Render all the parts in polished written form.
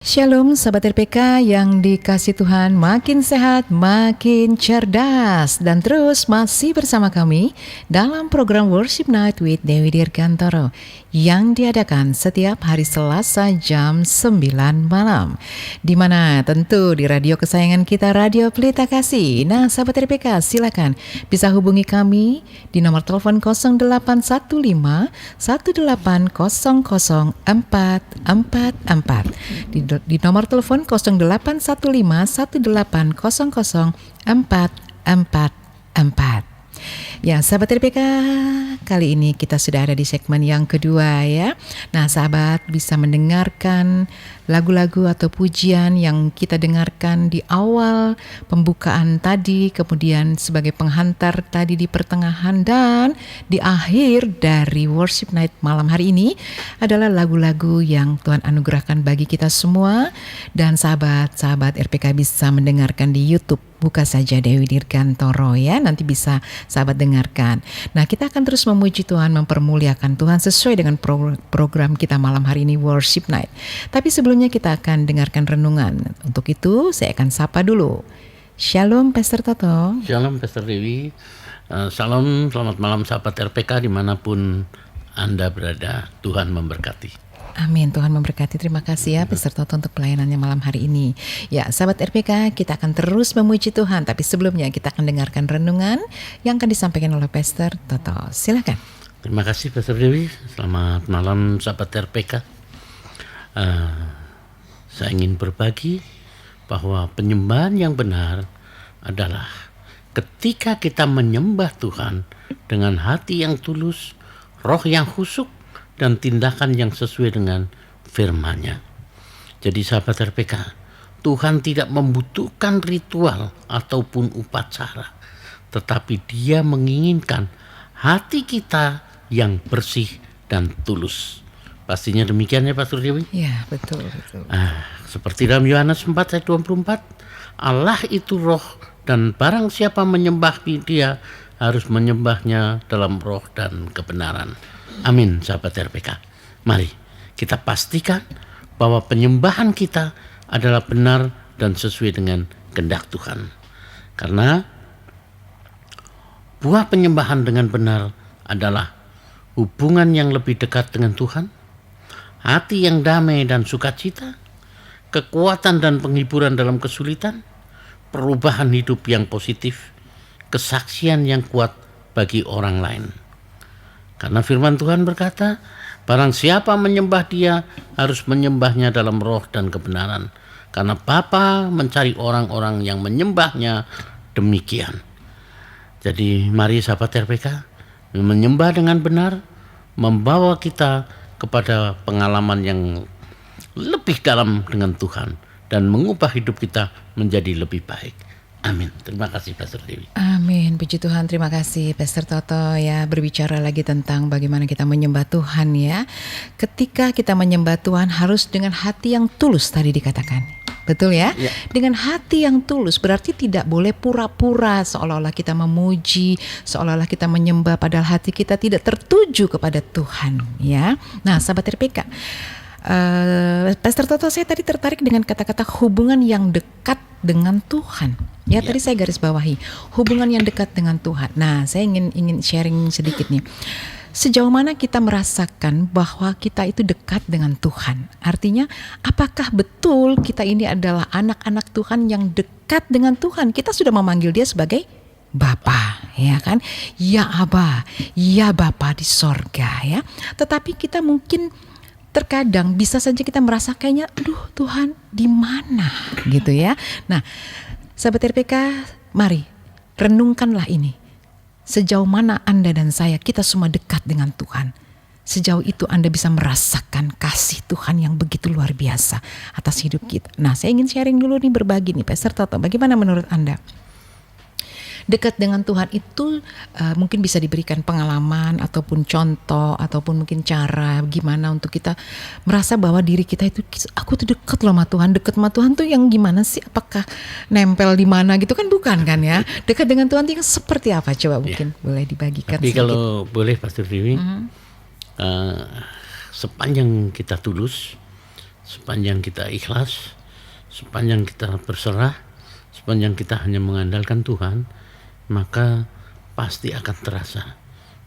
Shalom sahabat RPK yang dikasih Tuhan, makin sehat, makin cerdas, dan terus masih bersama kami dalam program Worship Night with Dewi Dirgantoro yang diadakan setiap hari Selasa jam 9 malam. Di mana tentu di radio kesayangan kita, Radio Pelita Kasih. Nah sahabat RPK, silakan bisa hubungi kami di nomor telepon 0815 1800 444. Di nomor telepon 0815 1800 444. Ya sahabat RPK, kali ini kita sudah ada di segmen yang kedua ya. Nah sahabat bisa mendengarkan lagu-lagu atau pujian yang kita dengarkan di awal pembukaan tadi, kemudian sebagai penghantar tadi di pertengahan, dan di akhir dari Worship Night malam hari ini adalah lagu-lagu yang Tuhan anugerahkan bagi kita semua. Dan sahabat-sahabat RPK bisa mendengarkan di YouTube. Buka saja Dewi Dirgantoro ya, nanti bisa sahabat dengarkan. Nah kita akan terus memuji Tuhan, mempermuliakan Tuhan sesuai dengan program kita malam hari ini Worship Night. Tapi sebelumnya kita akan dengarkan renungan. Untuk itu saya akan sapa dulu. Shalom Pastor Toto. Shalom Pastor Dewi. Shalom, selamat malam sahabat RPK dimanapun Anda berada. Tuhan memberkati. Amin, Tuhan memberkati. Terima kasih ya Pastor Toto untuk pelayanannya malam hari ini. Ya sahabat RPK, kita akan terus memuji Tuhan. Tapi sebelumnya kita akan dengarkan renungan yang akan disampaikan oleh Pastor Toto. Silakan. Terima kasih Pastor Dewi. Selamat malam sahabat RPK. Saya ingin berbagi bahwa penyembahan yang benar adalah ketika kita menyembah Tuhan dengan hati yang tulus, roh yang khusyuk, dan tindakan yang sesuai dengan firman-Nya. Jadi sahabat RPK, Tuhan tidak membutuhkan ritual ataupun upacara, tetapi Dia menginginkan hati kita yang bersih dan tulus. Pastinya demikian ya Pastor Dewi? Ya betul. Seperti dalam Yohanes 4 ayat 24, Allah itu roh, dan barang siapa menyembah Dia harus menyembahnya dalam roh dan kebenaran. Amin sahabat RPK. Mari kita pastikan bahwa penyembahan kita adalah benar dan sesuai dengan kehendak Tuhan. Karena buah penyembahan dengan benar adalah hubungan yang lebih dekat dengan Tuhan, hati yang damai dan sukacita, kekuatan dan penghiburan dalam kesulitan, perubahan hidup yang positif, kesaksian yang kuat bagi orang lain. Karena firman Tuhan berkata, barang siapa menyembah Dia harus menyembahnya dalam roh dan kebenaran. Karena Bapa mencari orang-orang yang menyembahnya demikian. Jadi mari sahabat RPK, menyembah dengan benar membawa kita kepada pengalaman yang lebih dalam dengan Tuhan dan mengubah hidup kita menjadi lebih baik. Amin. Terima kasih Pastor Dewi. Amin. Puji Tuhan. Terima kasih Pastor Toto ya, berbicara lagi tentang bagaimana kita menyembah Tuhan ya. Ketika kita menyembah Tuhan harus dengan hati yang tulus tadi dikatakan. Betul ya? Ya. Dengan hati yang tulus berarti tidak boleh pura-pura seolah-olah kita memuji, seolah-olah kita menyembah padahal hati kita tidak tertuju kepada Tuhan ya. Nah, sahabat RPK, Pastor Toto, saya tadi tertarik dengan kata-kata hubungan yang dekat dengan Tuhan. Ya, tadi saya garis bawahi hubungan yang dekat dengan Tuhan. Nah, saya ingin sharing sedikit nih. Sejauh mana kita merasakan bahwa kita itu dekat dengan Tuhan? Artinya, apakah betul kita ini adalah anak-anak Tuhan yang dekat dengan Tuhan? Kita sudah memanggil Dia sebagai Bapa, ya kan? Ya Aba, ya Bapa di sorga ya. Tetapi kita mungkin terkadang bisa saja kita merasa kayaknya, aduh Tuhan di mana gitu ya. Nah, sahabat RPK, mari renungkanlah ini. Sejauh mana Anda dan saya, kita semua dekat dengan Tuhan. Sejauh itu Anda bisa merasakan kasih Tuhan yang begitu luar biasa atas hidup kita. Nah, saya ingin sharing dulu nih, berbagi nih Pastor Toto, bagaimana menurut Anda? Dekat dengan Tuhan itu mungkin bisa diberikan pengalaman ataupun contoh ataupun mungkin cara gimana untuk kita merasa bahwa diri kita itu, aku tuh dekat loh sama Tuhan. Dekat sama Tuhan tuh yang gimana sih? Apakah nempel di mana gitu kan? Bukan kan ya? Dekat dengan Tuhan itu yang seperti apa? Coba mungkin boleh dibagikan. Tapi sedikit. Kalau boleh Pastor Dewi, sepanjang kita tulus, sepanjang kita ikhlas, sepanjang kita berserah, sepanjang kita hanya mengandalkan Tuhan, maka pasti akan terasa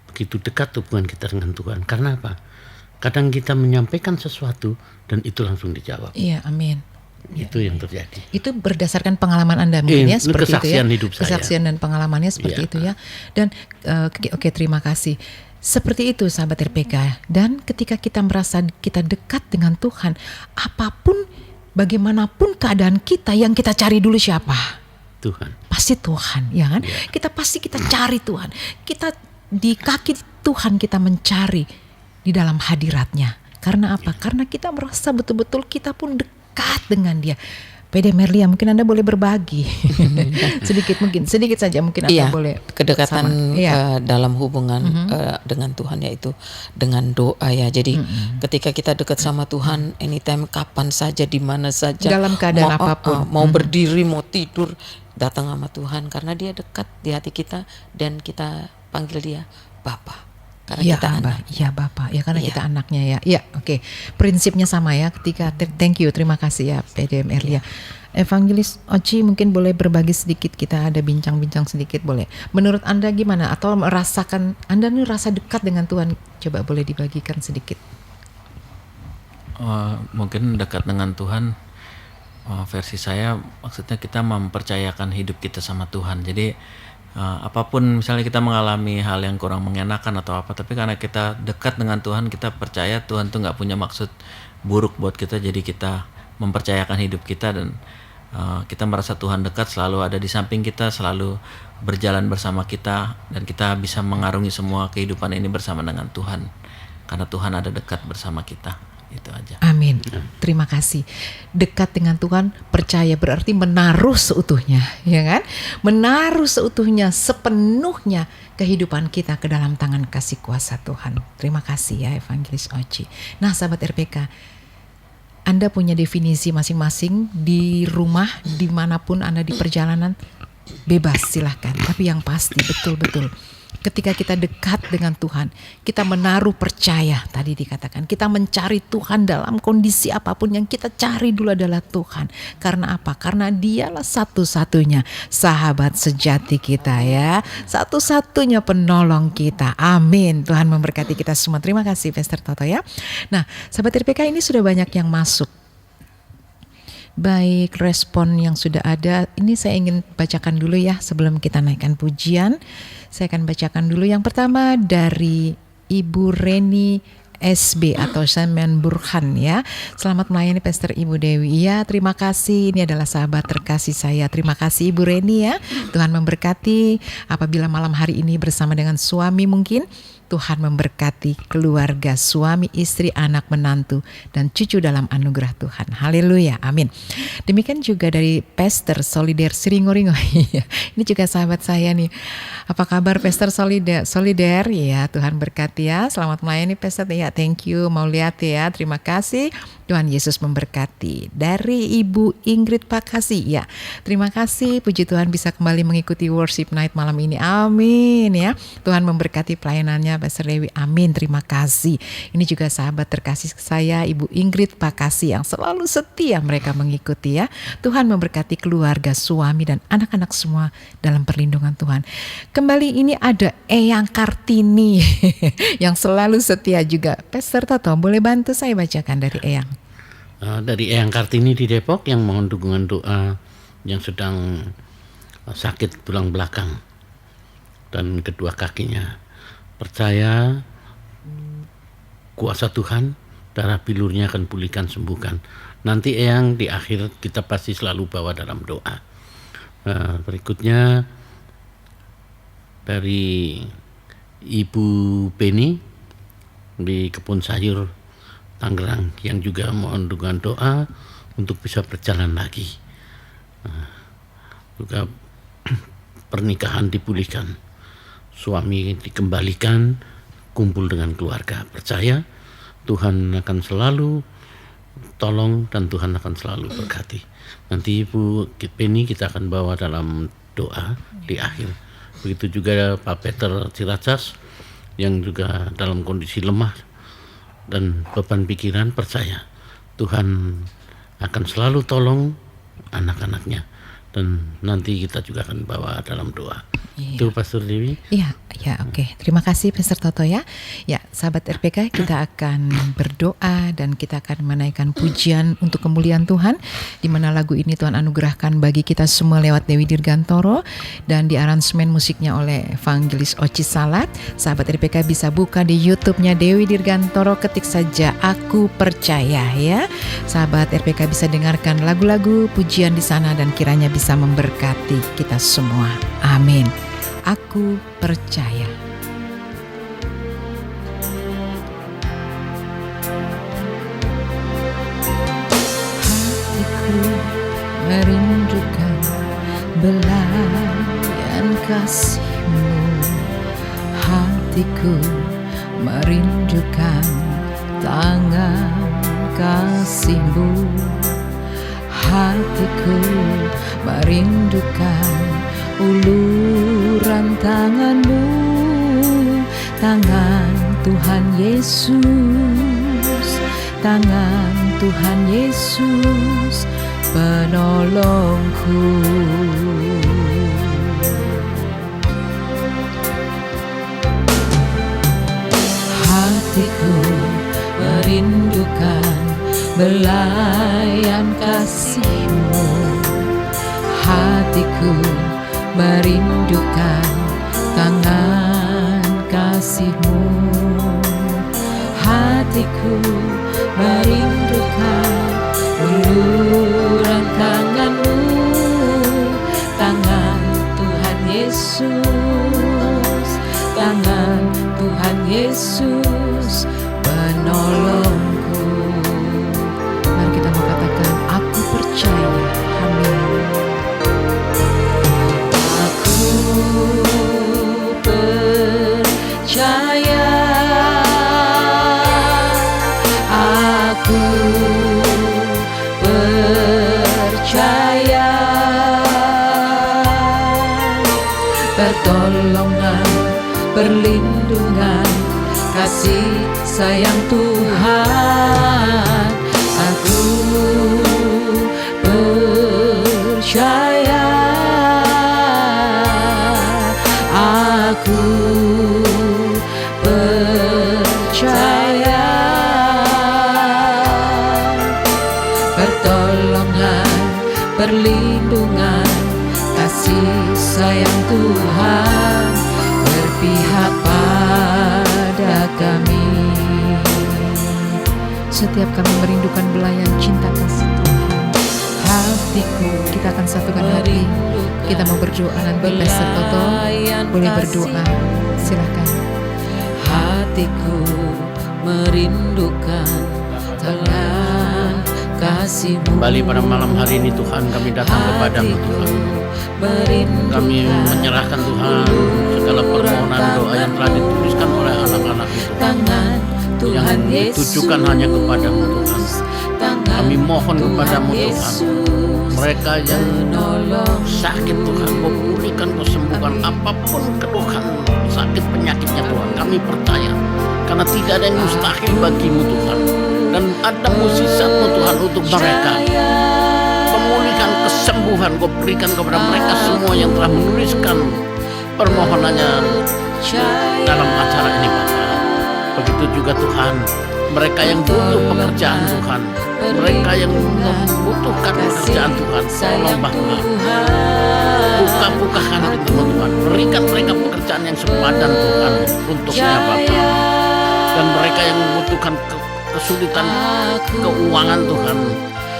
begitu dekat hubungan kita dengan Tuhan. Karena apa? Kadang kita menyampaikan sesuatu dan itu langsung dijawab. Iya, amin. Itu yang terjadi. Itu berdasarkan pengalaman Anda mungkin ya, seperti kesaksian itu ya. hidup saya. Kesaksian dan pengalamannya seperti itu ya. Dan oke, terima kasih. Seperti itu sahabat RPK. Dan ketika kita merasa kita dekat dengan Tuhan, apapun bagaimanapun keadaan kita, yang kita cari dulu siapa? Tuhan. Pasti Tuhan, ya kan? Kita cari Tuhan. Kita di kaki Tuhan kita mencari di dalam hadiratnya. Karena apa? Karena kita merasa betul-betul kita pun dekat dengan Dia. PD Merlia, mungkin Anda boleh berbagi sedikit saja mungkin Anda boleh. Kedekatan dalam hubungan dengan Tuhan yaitu dengan doa ya. Jadi ketika kita dekat sama Tuhan, anytime, kapan saja, di mana saja, dalam keadaan apapun, mau berdiri, mau tidur, datang sama Tuhan karena Dia dekat di hati kita dan kita panggil Dia Bapa. Karena kita anak. Iya Bapak, ya karena kita anaknya ya. Ya, oke. Prinsipnya sama ya. Ketika thank you, terima kasih ya PDM Erlia. Evangelis Oci mungkin boleh berbagi sedikit, kita ada bincang-bincang sedikit boleh. Menurut Anda gimana? Atau merasakan Anda nih rasa dekat dengan Tuhan? Coba boleh dibagikan sedikit. Mungkin dekat dengan Tuhan, versi saya maksudnya kita mempercayakan hidup kita sama Tuhan. Jadi apapun misalnya kita mengalami hal yang kurang mengenakan atau apa, tapi karena kita dekat dengan Tuhan, kita percaya Tuhan tuh nggak punya maksud buruk buat kita, jadi kita mempercayakan hidup kita dan kita merasa Tuhan dekat, selalu ada di samping kita, selalu berjalan bersama kita, dan kita bisa mengarungi semua kehidupan ini bersama dengan Tuhan karena Tuhan ada dekat bersama kita. Itu aja. Amin. Terima kasih. Dekat dengan Tuhan, percaya berarti menaruh seutuhnya, ya kan? Menaruh seutuhnya, sepenuhnya kehidupan kita ke dalam tangan kasih kuasa Tuhan. Terima kasih ya Evangelis Oci. Nah, sahabat RPK, Anda punya definisi masing-masing di rumah, dimanapun Anda di perjalanan, bebas silahkan. Tapi yang pasti betul-betul ketika kita dekat dengan Tuhan, kita menaruh percaya, tadi dikatakan, kita mencari Tuhan dalam kondisi apapun, yang kita cari dulu adalah Tuhan. Karena apa? Karena Dialah satu-satunya sahabat sejati kita ya, satu-satunya penolong kita. Amin. Tuhan memberkati kita semua. Terima kasih Pastor Toto ya. Nah, sahabat RPK, ini sudah banyak yang masuk. Baik, respon yang sudah ada, ini saya ingin bacakan dulu ya sebelum kita naikkan pujian. Saya akan bacakan dulu. Yang pertama dari Ibu Reni SB atau Semen Burhan ya. Selamat melayani Pastor Ibu Dewi. Ya, terima kasih. Ini adalah sahabat terkasih saya. Terima kasih Ibu Reni ya. Tuhan memberkati. Apabila malam hari ini bersama dengan suami mungkin, Tuhan memberkati keluarga, suami, istri, anak, menantu, dan cucu dalam anugerah Tuhan. Haleluya, amin. Demikian juga dari Pastor Solider Siringoringo. Ini juga sahabat saya nih. Apa kabar Pastor Solider? Ya, Tuhan berkati ya. Selamat melayani Pastor. Ya, thank you. Mau lihat ya. Terima kasih. Tuhan Yesus memberkati. Dari Ibu Ingrid Pakasi. Ya, terima kasih. Puji Tuhan bisa kembali mengikuti worship night malam ini. Amin ya. Tuhan memberkati pelayanannya Pastor Dewi. Amin. Terima kasih. Ini juga sahabat terkasih saya, Ibu Ingrid Pakasi, yang selalu setia mereka mengikuti ya. Tuhan memberkati keluarga, suami, dan anak-anak semua dalam perlindungan Tuhan. Kembali ini ada Eyang Kartini yang selalu setia juga. Pastor Toto, boleh bantu saya bacakan dari Eyang? Dari Eyang Kartini di Depok yang mohon dukungan doa, yang sedang sakit tulang belakang dan kedua kakinya. Percaya kuasa Tuhan, darah bilurnya akan pulihkan, sembuhkan. Nanti Eyang di akhir kita pasti selalu bawa dalam doa. Berikutnya dari Ibu Penny di Kebun Sayur Tangerang yang juga mohon dukungan doa untuk bisa berjalan lagi. Juga pernikahan dipulihkan, suami dikembalikan, kumpul dengan keluarga. Percaya Tuhan akan selalu tolong dan Tuhan akan selalu berkati. Nanti Ibu Penny kita akan bawa dalam doa di akhir. Begitu juga Pak Peter Ciracas yang juga dalam kondisi lemah dan beban pikiran. Percaya Tuhan akan selalu tolong anak-anaknya, dan nanti kita juga akan bawa dalam doa. Itu Pastor Dewi. Iya, ya, oke. Terima kasih Pastor Toto ya. Ya, sahabat RPK, kita akan berdoa dan kita akan menaikkan pujian untuk kemuliaan Tuhan, di mana lagu ini Tuhan anugerahkan bagi kita semua lewat Dewi Dirgantoro dan di aransemen musiknya oleh Evangelis Oci Salat. Sahabat RPK bisa buka di YouTube-nya Dewi Dirgantoro, ketik saja Aku Percaya ya. Sahabat RPK bisa dengarkan lagu-lagu pujian di sana dan kiranya bisa memberkati kita semua. Amin. Aku percaya. Hatiku merindukan belayan kasih-Mu. Hatiku merindukan tangan kasih-Mu. Hatiku merindukan uluran tangan-Mu, tangan Tuhan Yesus, tangan Tuhan Yesus, penolongku. Hatiku merindukan belayan kasih-Mu. Hatiku merindukan tangan kasih-Mu. Hatiku merindukan uluran tangan-Mu, tangan Tuhan Yesus, tangan Tuhan Yesus, penolongku. Mari kita mau katakan, aku percaya. Amin. Percaya, aku percaya, pertolongan, perlindungan, kasih sayang Tuhan. Aku percaya, aku percaya, pertolongan, perlindungan, kasih sayang Tuhan berpihak pada kami. Setiap kami merindukan belayan cinta kasih Tuhan, hatiku, kita akan satukan hati. Kita mau berdoa nanti. Pastor Toto boleh berdoa, silakan. Hatiku merindukan tangan kasih-Mu. Kembali pada malam hari ini Tuhan, kami datang kepadamu Tuhan. Kami menyerahkan Tuhan segala permohonan doa yang telah dituliskan oleh anak-anak itu, yang ditujukan hanya kepadamu Tuhan. Kami mohon kepadamu Tuhan, mereka yang sakit Tuhan, Kau pulihkan, Kau sembuhkan apapun keluhan sakit penyakitnya Tuhan. Kami percaya karena tidak ada yang mustahil bagimu Tuhan, dan ada mukjizat-Mu Tuhan untuk mereka. Pemulihan, kesembuhan Kau berikan kepada mereka semua yang telah menuliskan permohonannya dalam acara ini Bapa. Begitu juga Tuhan, mereka yang butuh pekerjaan Tuhan, mereka yang membutuhkan pekerjaan Tuhan, tolong Bapa, buka hati Tuhan, berikan mereka pekerjaan yang sepadan Tuhan untuknya Bapa. Dan mereka yang membutuhkan kesulitan keuangan Tuhan,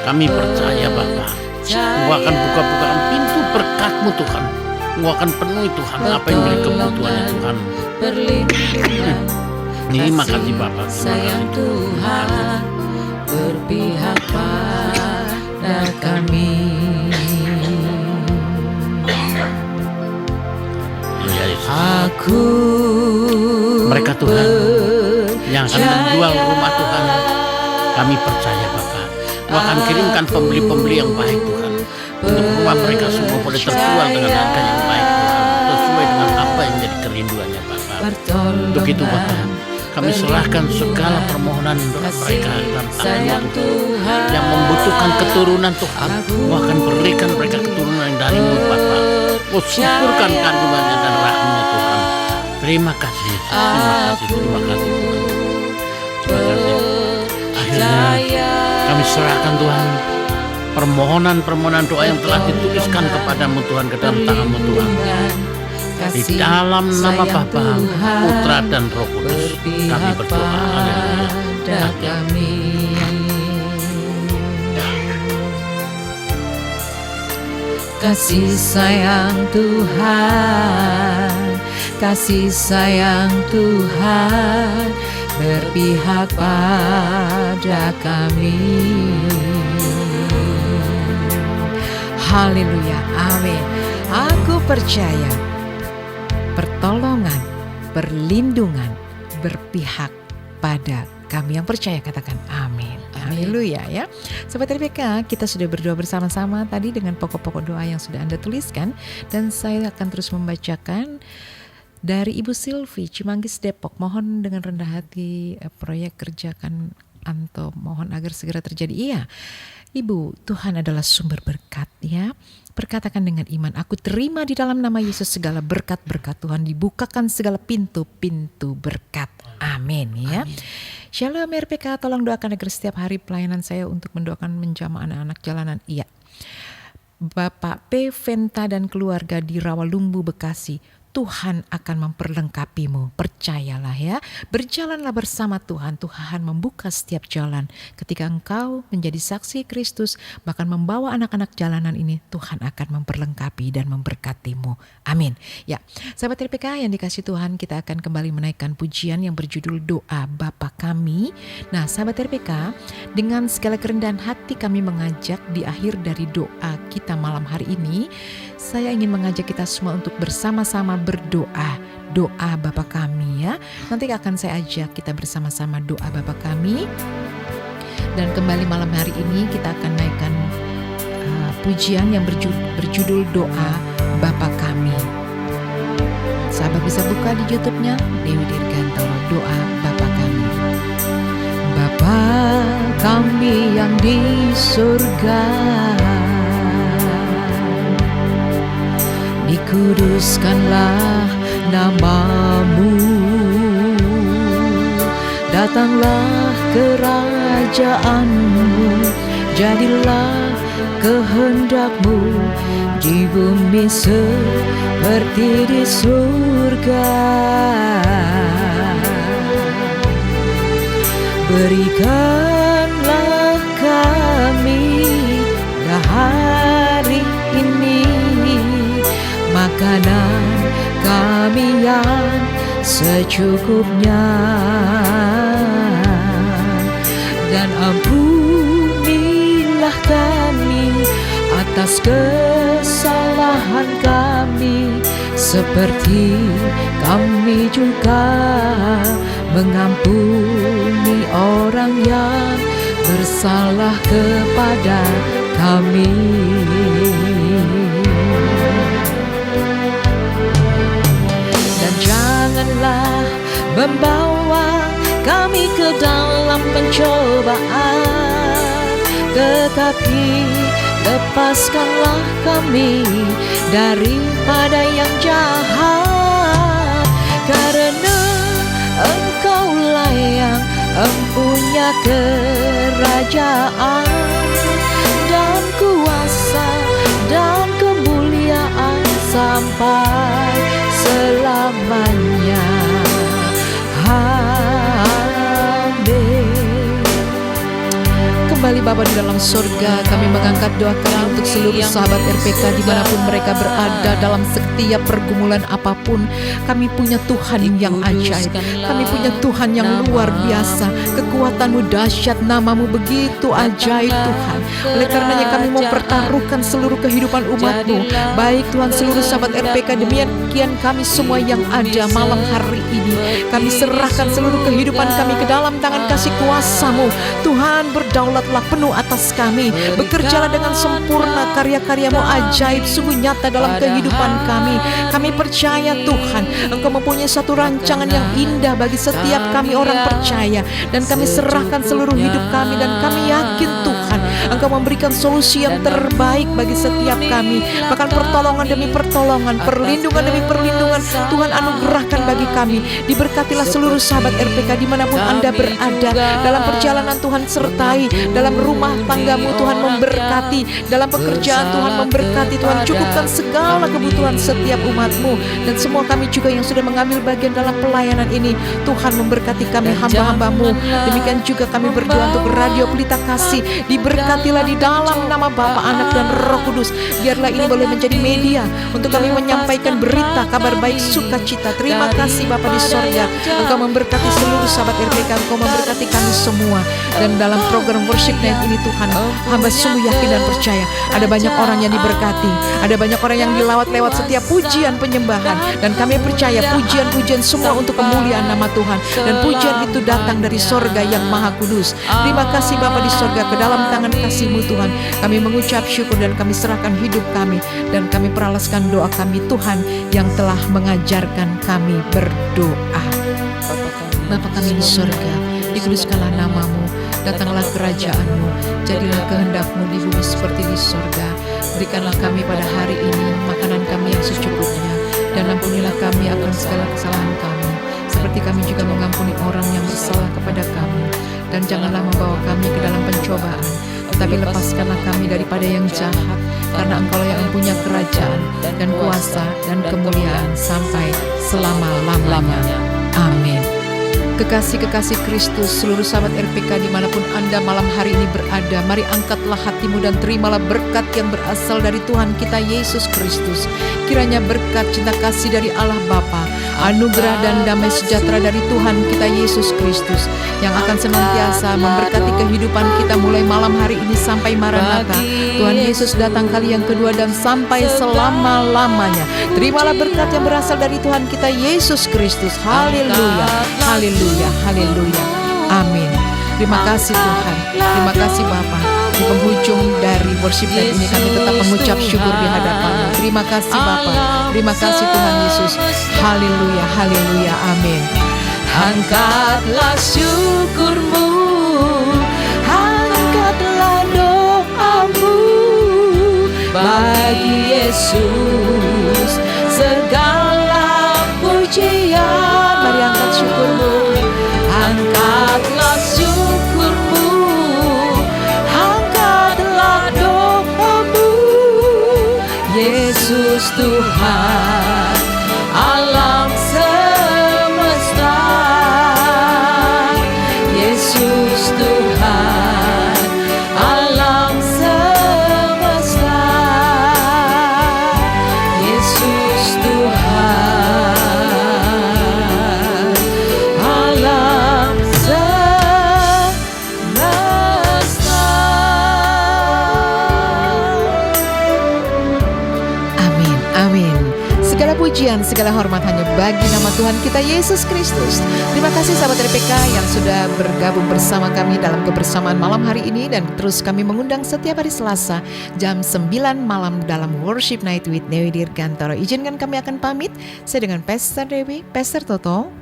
kami percaya Bapa, Engkau akan buka-bukakan pintu berkat-Mu Tuhan. Engkau akan penuhi Tuhan apa yang menjadi kebutuhannya Tuhan. Terima kasih Bapa. Sayang Tuhan berpihak pada kami. Ya Yesus. Aku Mereka Tuhan yang akan menjual rumah Tuhan, kami percaya Bapa, Engkau akan kirimkan pembeli-pembeli yang baik Tuhan, untuk rumah mereka semua boleh terjual dengan harga yang baik Tuhan, sesuai dengan apa yang menjadi kerinduannya Bapa. Untuk itu Bapa, Kami serahkan segala permohonan doa mereka dalam tangan Tuhan. Yang membutuhkan keturunan Tuhan, Mu akan berikan mereka keturunan yang dari-Mu Bapa. Syukurkan kandungannya dan rahimnya Tuhan. Terima kasih Yesus. Terima kasih Tuhan. Akhirnya kami serahkan Tuhan permohonan doa yang telah dituliskan kepadamu Tuhan, ke dalam tangan-Mu Tuhan. Di dalam nama Bapa, Putra dan Roh Kudus kami berdoa. Haleluya. Kasih sayang Tuhan, kasih sayang Tuhan berpihak pada kami. Haleluya, amin. Aku percaya pertolongan, perlindungan berpihak pada kami. Yang percaya katakan amin. Haleluya ya. Sobat RPK, kita sudah berdoa bersama-sama tadi dengan pokok-pokok doa yang sudah Anda tuliskan, dan saya akan terus membacakan dari Ibu Silvi Cimanggis Depok. Mohon dengan rendah hati proyek kerjakan Anto, mohon agar segera terjadi. Iya Ibu, Tuhan adalah sumber berkat ya. Perkatakan dengan iman, aku terima di dalam nama Yesus segala berkat-berkat Tuhan, dibukakan segala pintu-pintu berkat. Amin ya. Amin. Shalom RPK, tolong doakan agar setiap hari pelayanan saya untuk mendoakan menjamah anak-anak jalanan. Iya. Bapak P. Venta dan keluarga di Rawalumbu, Bekasi. Tuhan akan memperlengkapimu, percayalah ya. Berjalanlah bersama Tuhan, Tuhan membuka setiap jalan. Ketika engkau menjadi saksi Kristus, bahkan membawa anak-anak jalanan ini, Tuhan akan memperlengkapi dan memberkatimu. Amin. Ya, sahabat RPK yang dikasih Tuhan, kita akan kembali menaikkan pujian yang berjudul Doa Bapa Kami. Nah, sahabat RPK, dengan segala kerendahan hati kami mengajak di akhir dari doa kita malam hari ini, saya ingin mengajak kita semua untuk bersama-sama berdoa, doa Bapa Kami ya. Nanti akan saya ajak kita bersama-sama doa Bapa Kami. Dan kembali malam hari ini kita akan naikkan pujian yang berjudul Doa Bapa Kami. Sahabat bisa buka di YouTube-nya Dewi Dirgantoro, Doa Bapa Kami. Bapa kami yang di surga, dikuduskanlah nama-Mu, datanglah kerajaan-Mu, jadilah kehendak-Mu di bumi seperti di surga. Berikanlah kami hari ini makanan kami yang secukupnya, dan ampunilah kami atas kesalahan kami, seperti kami juga mengampuni orang yang bersalah kepada kami. Dan janganlah membawa kami ke dalam pencobaan, tetapi lepaskanlah kami daripada yang jahat, karena Engkaulah yang empunya kerajaan dan kuasa dan kemuliaan sampai selamanya. Kembali Bapa di dalam surga, kami mengangkat doa kami untuk seluruh sahabat RPK dimanapun mereka berada dalam setiap pergumulan apapun. Kami punya Tuhan yang ajaib, kami punya Tuhan yang luar biasa. Kekuatan-Mu dahsyat, nama-Mu begitu ajaib Tuhan. Oleh karenanya kami mau pertaruhkan seluruh kehidupan umat-Mu, baik Tuhan seluruh sahabat RPK, demikian kami semua yang ada malam hari ini. Kami serahkan seluruh kehidupan kami ke dalam tangan kasih kuasa-Mu. Tuhan, berdaulatlah penuh atas kami. Bekerjalah dengan sempurna, karya-karyamu ajaib sungguh nyata dalam kehidupan kami. Kami percaya Tuhan, Engkau mempunyai satu rancangan yang indah bagi setiap kami orang percaya. Dan kami serahkan seluruh hidup kami, dan kami yakin Tuhan, Engkau memberikan solusi yang terbaik bagi setiap kami. Bahkan pertolongan demi pertolongan, perlindungan demi perlindungan Tuhan anugerahkan bagi kami. Diberkatilah seluruh sahabat RPK dimanapun Anda berada. Dalam perjalanan Tuhan sertai, dalam rumah tanggamu Tuhan memberkati, dalam pekerjaan Tuhan memberkati. Tuhan cukupkan segala kebutuhan setiap umat-Mu. Dan semua kami juga yang sudah mengambil bagian dalam pelayanan ini, Tuhan memberkati kami hamba-hamba-Mu. Demikian juga kami berdoa untuk Radio Pelita Kasih, diberkatilah di dalam nama Bapa, Anak dan Roh Kudus. Biarlah ini boleh menjadi media untuk kami menyampaikan berita kabar baik sukacita. Terima kasih Bapa di sorga, Engkau memberkati seluruh sahabat RPK, Engkau memberkati kami semua. Dan dalam program Worship Night ini Tuhan, hamba sungguh yakin dan percaya ada banyak orang yang diberkati, ada banyak orang yang dilawat lewat setiap pujian penyembahan. Dan kami percaya pujian-pujian semua untuk kemuliaan nama Tuhan, dan pujian itu datang dari sorga yang maha kudus. Terima kasih Bapa di sorga, ke dalam tangan kasih-Mu Tuhan kami mengucap syukur, dan kami serahkan hidup kami, dan kami peralaskan doa kami Tuhan yang telah mengajarkan kami berdoa. Bapa kami di sorga, dikuduskanlah nama-Mu, datanglah kerajaan-Mu, jadilah kehendak-Mu di bumi seperti di sorga. Berikanlah kami pada hari ini makanan kami yang secukupnya, dan ampunilah kami akan segala kesalahan kami, seperti kami juga mengampuni orang yang bersalah kepada kami. Dan janganlah membawa kami ke dalam pencobaan, tetapi lepaskanlah kami daripada yang jahat, karena Engkau yang mempunyai kerajaan dan kuasa dan kemuliaan sampai selama-lamanya. Amin. Kekasih-kekasih Kristus, seluruh sahabat RPK dimanapun Anda malam hari ini berada, mari angkatlah hatimu dan terimalah berkat yang berasal dari Tuhan kita Yesus Kristus. Kiranya berkat cinta kasih dari Allah Bapa, anugerah dan damai sejahtera dari Tuhan kita Yesus Kristus yang akan senantiasa memberkati kehidupan kita mulai malam hari ini sampai Maranatha. Tuhan Yesus datang kali yang kedua dan sampai selama-lamanya. Terimalah berkat yang berasal dari Tuhan kita Yesus Kristus. Haleluya, haleluya, haleluya. Amin. Terima kasih Tuhan, terima kasih Bapa. Di penghujung dari worship night ini kami tetap mengucap syukur di hadapan-Mu. Terima kasih Bapa, terima kasih Tuhan Yesus. Haleluya, haleluya, amin. Angkatlah syukurmu, angkatlah doamu bagi Yesus, segala pujian. Mari angkat syukurmu, angkatlah syukurmu, angkatlah doamu. Yesus Tuhan alam semesta, Yesus Tuhan alam semesta, Yesus Tuhan alam semesta. amin, amin. Segala pujian, segala hormat hanya bagi nama Tuhan kita Yesus Kristus. Terima kasih sahabat RPK yang sudah bergabung bersama kami dalam kebersamaan malam hari ini. Dan terus kami mengundang setiap hari Selasa jam 9 malam dalam Worship Night with Dewi Dirgantoro. Izinkan kami akan pamit. Saya dengan Pastor Dewi, Pastor Toto,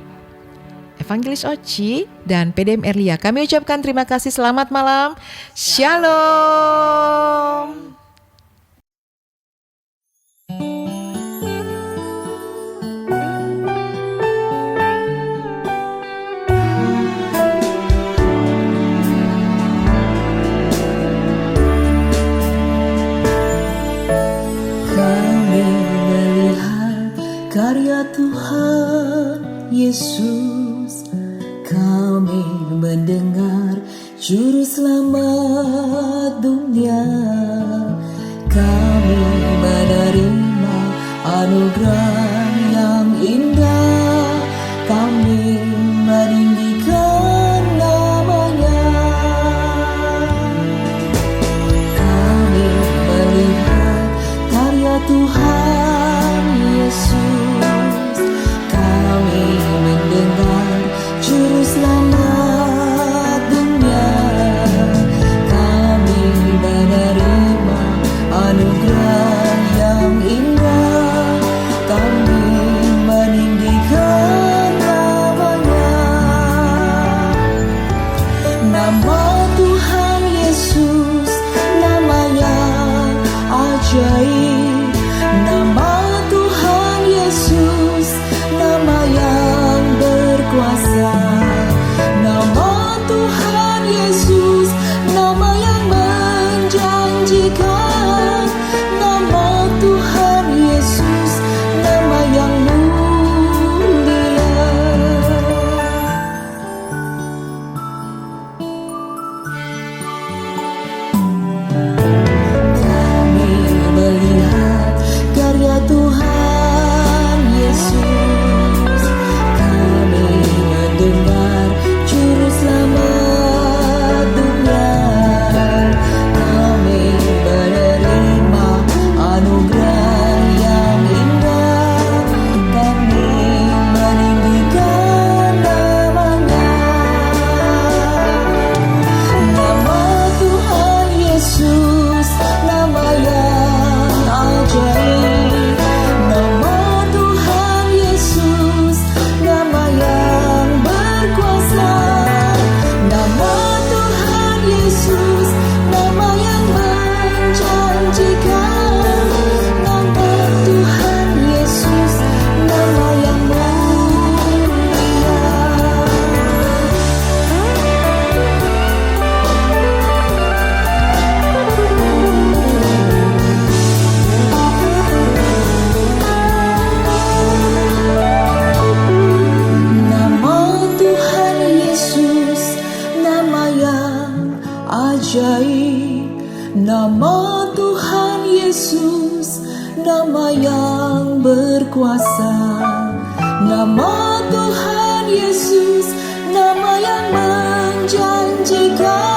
Evangelis Oci, dan PDM Erlia. Kami ucapkan terima kasih, selamat malam. Shalom. Kami melihat karya Tuhan Yesus, kami mendengar Juru Selamat dunia, kami menerima anugerah yang indah, kami meninggikan namanya. Kami melihat karya Tuhan Yesus, kami mendengar Juru Selamat dunia, kami Nama Tuhan Yesus, nama yang ajaib. Nama Tuhan Yesus, nama yang berkuasa. Nama Tuhan Yesus, nama yang menjanjikan. Nama Tuhan Yesus, nama yang mulia. Kami melihat karya Tuhan Yesus. Kami mendengar juru selamat dunia. Kami menerima anugerah yang indah. Kami meninggikan namanya. Nama Tuhan Yesus, nama yang ajaib. Nama Tuhan Yesus, nama yang berkuasa. Nama Tuhan Yesus, nama yang menjanjikan. Nama Tuhan Yesus, nama yang mulia. Nama Tuhan Yesus, nama yang ajaib. Nama Tuhan Yesus, nama yang berkuasa. Nama Tuhan Yesus, nama yang menjanjikan.